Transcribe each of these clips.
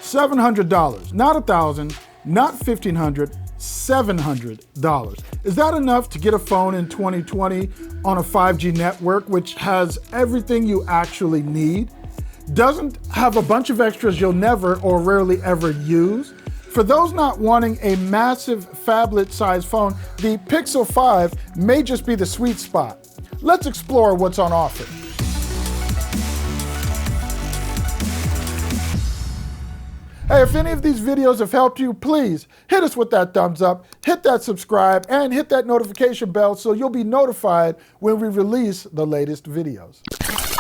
$700, not $1,000, not $1,500, $700. Is that enough to get a phone in 2020 on a 5G network, which has everything you actually need? Doesn't have a bunch of extras you'll never or rarely ever use? For those not wanting a massive phablet-sized phone, the Pixel 5 may just be the sweet spot. Let's explore what's on offer. Hey, if any of these videos have helped you, please hit us with that thumbs up, hit that subscribe, and hit that notification bell so you'll be notified when we release the latest videos.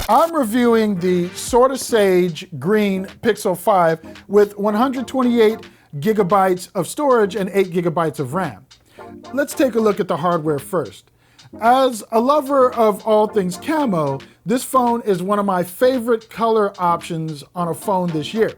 I'm reviewing the Sorta Sage Green Pixel 5 with 128 gigabytes of storage and 8 gigabytes of RAM. Let's take a look at the hardware first. As a lover of all things camo, this phone is one of my favorite color options on a phone this year.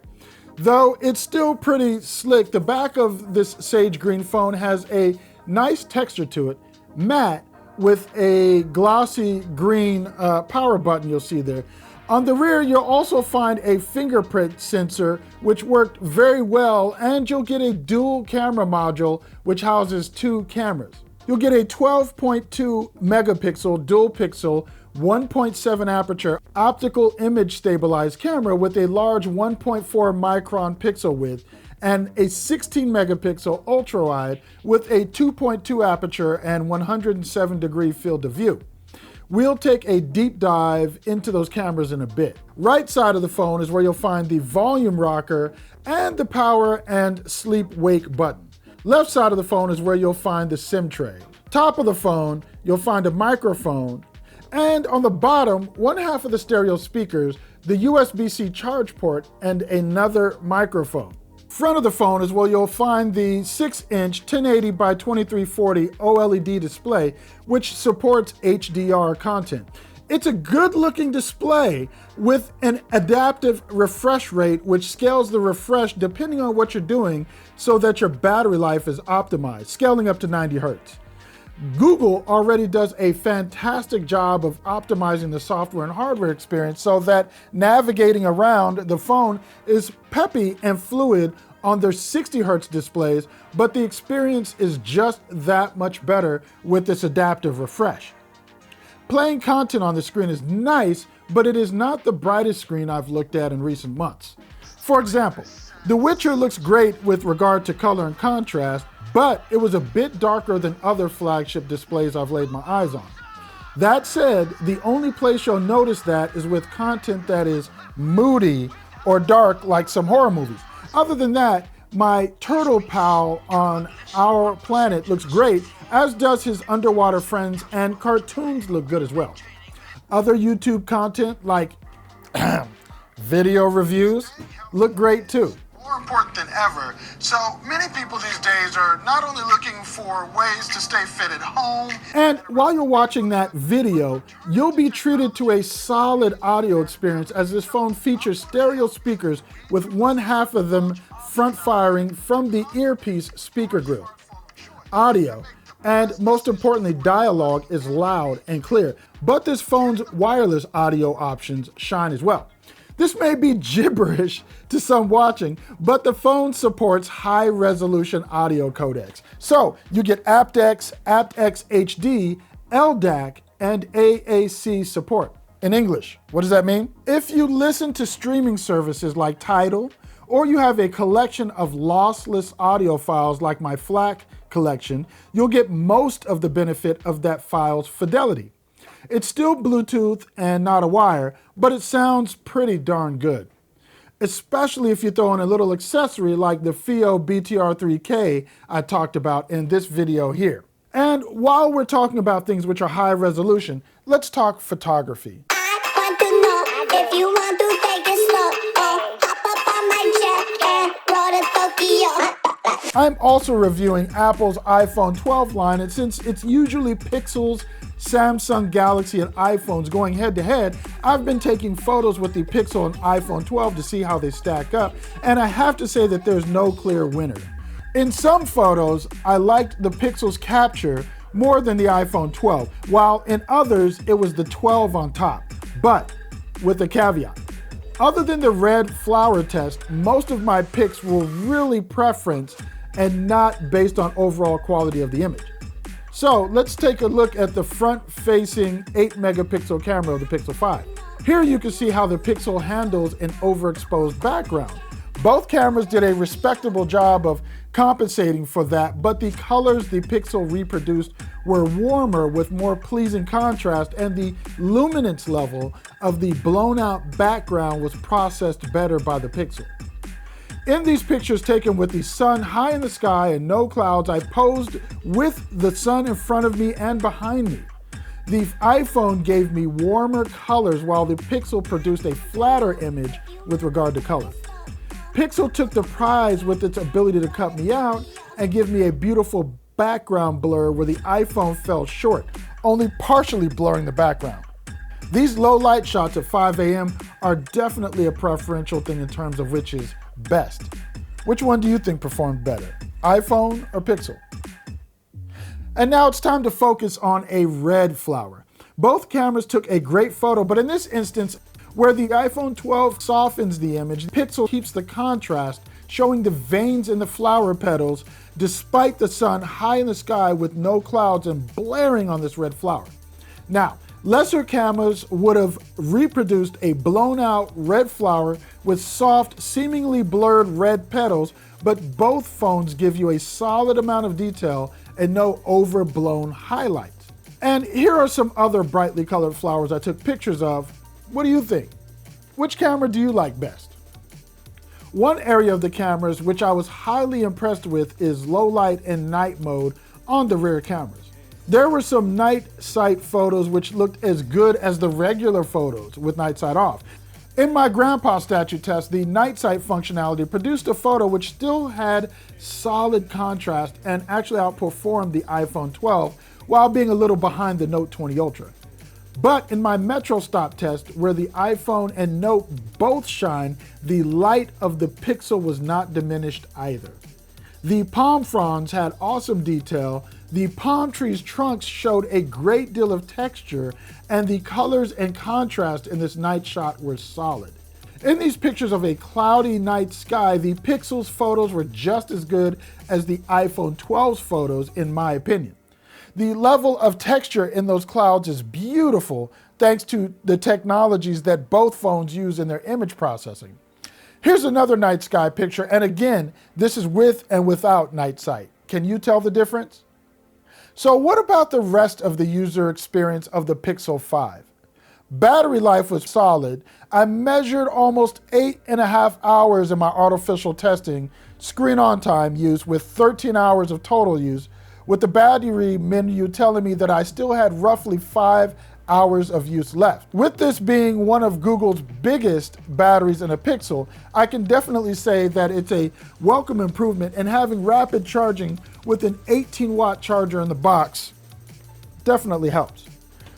Though it's still pretty slick, the back of this sage green phone has a nice texture to it, matte, with a glossy green power button you'll see there. On the rear, you'll also find a fingerprint sensor, which worked very well, and you'll get a dual camera module, which houses 2 cameras. You'll get a 12.2 megapixel dual pixel 1.7 aperture optical image stabilized camera with a large 1.4 micron pixel width and a 16 megapixel ultra wide with a 2.2 aperture and 107 degree field of view. We'll take a deep dive into those cameras in a bit. Right side of the phone is where you'll find the volume rocker and the power and sleep wake button. Left side of the phone is where you'll find the SIM tray. Top of the phone, you'll find a microphone. And on the bottom, one half of the stereo speakers, the USB-C charge port, and another microphone. Front of the phone is where you'll find the 6-inch 1080 by 2340 OLED display, which supports HDR content. It's a good-looking display with an adaptive refresh rate, which scales the refresh depending on what you're doing so that your battery life is optimized, scaling up to 90 Hertz. Google already does a fantastic job of optimizing the software and hardware experience so that navigating around the phone is peppy and fluid on their 60 Hertz displays, but the experience is just that much better with this adaptive refresh. Playing content on the screen is nice, but it is not the brightest screen I've looked at in recent months. For example, The Witcher looks great with regard to color and contrast, but it was a bit darker than other flagship displays I've laid my eyes on. That said, the only place you'll notice that is with content that is moody or dark like some horror movies. Other than that, my turtle pal on Our Planet looks great, as does his underwater friends, and cartoons look good as well. Other YouTube content like video reviews look great too. More important than ever. So many people these days are not only looking for ways to stay fit at home. And while you're watching that video, you'll be treated to a solid audio experience as this phone features stereo speakers with one half of them front firing from the earpiece speaker grill. Audio, and most importantly, dialogue is loud and clear, but this phone's wireless audio options shine as well. This may be gibberish to some watching, but the phone supports high-resolution audio codecs. So you get aptX, aptX HD, LDAC, and AAC support. In English, what does that mean? If you listen to streaming services like Tidal, or you have a collection of lossless audio files like my FLAC collection, you'll get most of the benefit of that file's fidelity. It's still Bluetooth and not a wire, but it sounds pretty darn good. Especially if you throw in a little accessory like the FIO BTR3K I talked about in this video here. And while we're talking about things which are high resolution, let's talk photography. I want to know if you want to take it slow. Oh, hop up on my jet and roll to Tokyo. I'm also reviewing Apple's iPhone 12 line, and since it's usually Pixels, Samsung Galaxy, and iPhones going head to head, I've been taking photos with the Pixel and iPhone 12 to see how they stack up, and I have to say that there's no clear winner. In some photos, I liked the Pixel's capture more than the iPhone 12, while in others, it was the 12 on top, but with a caveat. Other than the red flower test, most of my picks were really preference and not based on overall quality of the image. So let's take a look at the front-facing 8 megapixel camera of the Pixel 5. Here you can see how the Pixel handles an overexposed background. Both cameras did a respectable job of compensating for that, but the colors the Pixel reproduced were warmer with more pleasing contrast, and the luminance level of the blown out background was processed better by the Pixel. In these pictures taken with the sun high in the sky and no clouds, I posed with the sun in front of me and behind me. The iPhone gave me warmer colors while the Pixel produced a flatter image with regard to color. Pixel took the prize with its ability to cut me out and give me a beautiful background blur where the iPhone fell short, only partially blurring the background. These low light shots at 5 a.m. are definitely a preferential thing in terms of which is best. Which one do you think performed better, iPhone or Pixel? And now it's time to focus on a red flower. Both cameras took a great photo, but in this instance, where the iPhone 12 softens the image, Pixel keeps the contrast, showing the veins in the flower petals despite the sun high in the sky with no clouds and blaring on this red flower. Now, lesser cameras would have reproduced a blown out red flower with soft, seemingly blurred red petals, but both phones give you a solid amount of detail and no overblown highlights. And here are some other brightly colored flowers I took pictures of. What do you think? Which camera do you like best? One area of the cameras which I was highly impressed with is low light and night mode on the rear cameras. There were some night sight photos which looked as good as the regular photos with night sight off. In my grandpa statue test, the night sight functionality produced a photo which still had solid contrast and actually outperformed the iPhone 12 while being a little behind the Note 20 Ultra. But in my Metro Stop test, where the iPhone and Note both shine, the light of the Pixel was not diminished either. The palm fronds had awesome detail, the palm tree's trunks showed a great deal of texture, and the colors and contrast in this night shot were solid. In these pictures of a cloudy night sky, the Pixel's photos were just as good as the iPhone 12's photos, in my opinion. The level of texture in those clouds is beautiful thanks to the technologies that both phones use in their image processing. Here's another night sky picture, and again, this is with and without night sight. Can you tell the difference? So what about the rest of the user experience of the Pixel 5? Battery life was solid. I measured almost 8.5 hours in my artificial testing, screen on time use with 13 hours of total use, with the battery menu telling me that I still had roughly 5 hours of use left. With this being one of Google's biggest batteries in a Pixel, I can definitely say that it's a welcome improvement, and having rapid charging with an 18-watt charger in the box definitely helps.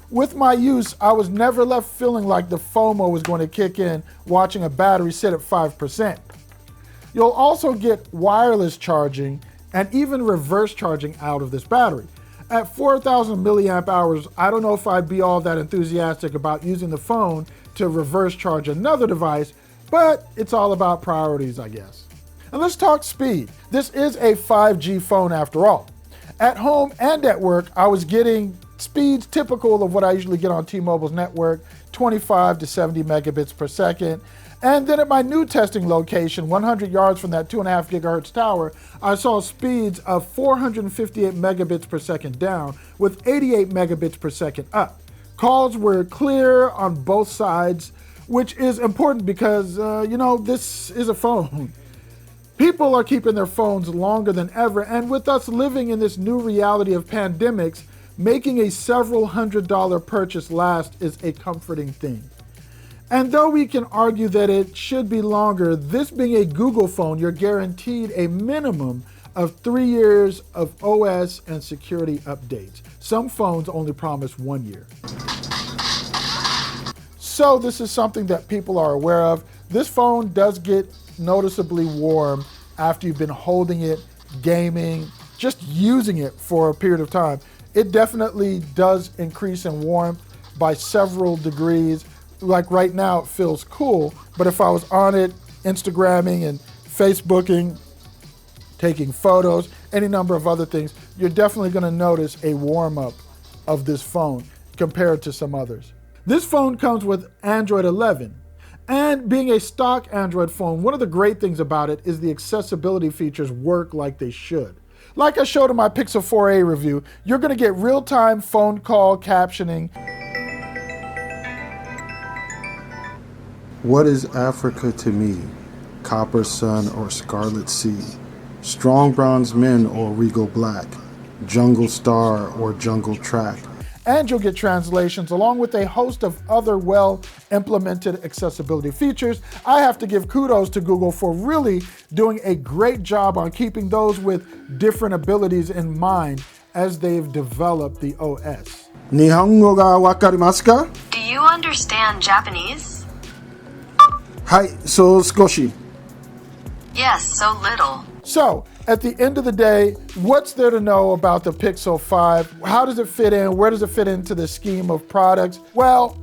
With my use, I was never left feeling like the FOMO was going to kick in watching a battery sit at 5%. You'll also get wireless charging and even reverse charging out of this battery. At 4,000 milliamp hours, I don't know if I'd be all that enthusiastic about using the phone to reverse charge another device, but it's all about priorities, I guess. And let's talk speed. This is a 5G phone after all. At home and at work, I was getting speeds typical of what I usually get on T-Mobile's network, 25 to 70 megabits per second. And then at my new testing location, 100 yards from that 2.5 gigahertz tower, I saw speeds of 458 megabits per second down with 88 megabits per second up. Calls were clear on both sides, which is important because, this is a phone. People are keeping their phones longer than ever, and with us living in this new reality of pandemics, making a several $100 purchase last is a comforting thing. And though we can argue that it should be longer, this being a Google phone, you're guaranteed a minimum of 3 years of OS and security updates. Some phones only promise 1 year. So this is something that people are aware of. This phone does get noticeably warm after you've been holding it, gaming, just using it for a period of time. It definitely does increase in warmth by several degrees. like right now, it feels cool, but if I was on it, Instagramming and Facebooking, taking photos, any number of other things, you're definitely gonna notice a warm-up of this phone compared to some others. This phone comes with Android 11. And being a stock Android phone, one of the great things about it is the accessibility features work like they should. Like I showed in my Pixel 4a review, you're gonna get real-time phone call captioning. What is Africa to me? Copper sun or scarlet sea? Strong bronze men or regal black? Jungle star or jungle track? And you'll get translations along with a host of other well-implemented accessibility features. I have to give kudos to Google for really doing a great job on keeping those with different abilities in mind as they've developed the OS. Nihongo ga wakarimasu ka? Do you understand Japanese? Hai, so skoshi. Yes, so little. So, at the end of the day, what's there to know about the Pixel 5? How does it fit in? Where does it fit into the scheme of products? Well,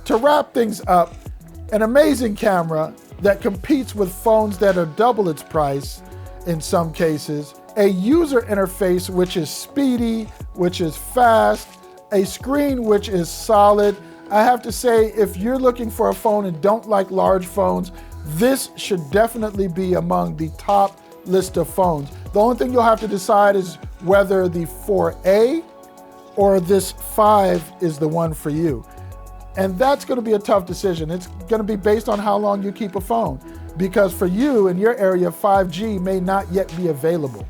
to wrap things up, an amazing camera that competes with phones that are double its price in some cases, a user interface which is speedy, which is fast, a screen which is solid. I have to say, if you're looking for a phone and don't like large phones, this should definitely be among the top list of phones. The only thing you'll have to decide is whether the 4A or this 5 is the one for you. And that's gonna be a tough decision. It's gonna be based on how long you keep a phone. Because for you in your area, 5G may not yet be available.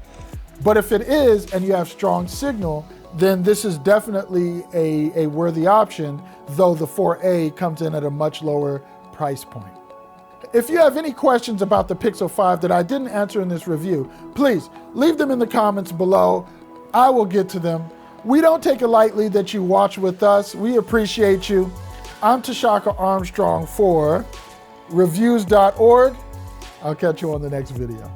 But if it is and you have strong signal, then this is definitely a worthy option, though the 4A comes in at a much lower price point. If you have any questions about the Pixel 5 that I didn't answer in this review, please leave them in the comments below. I will get to them. We don't take it lightly that you watch with us. We appreciate you. I'm Tshaka Armstrong for reviews.org. I'll catch you on the next video.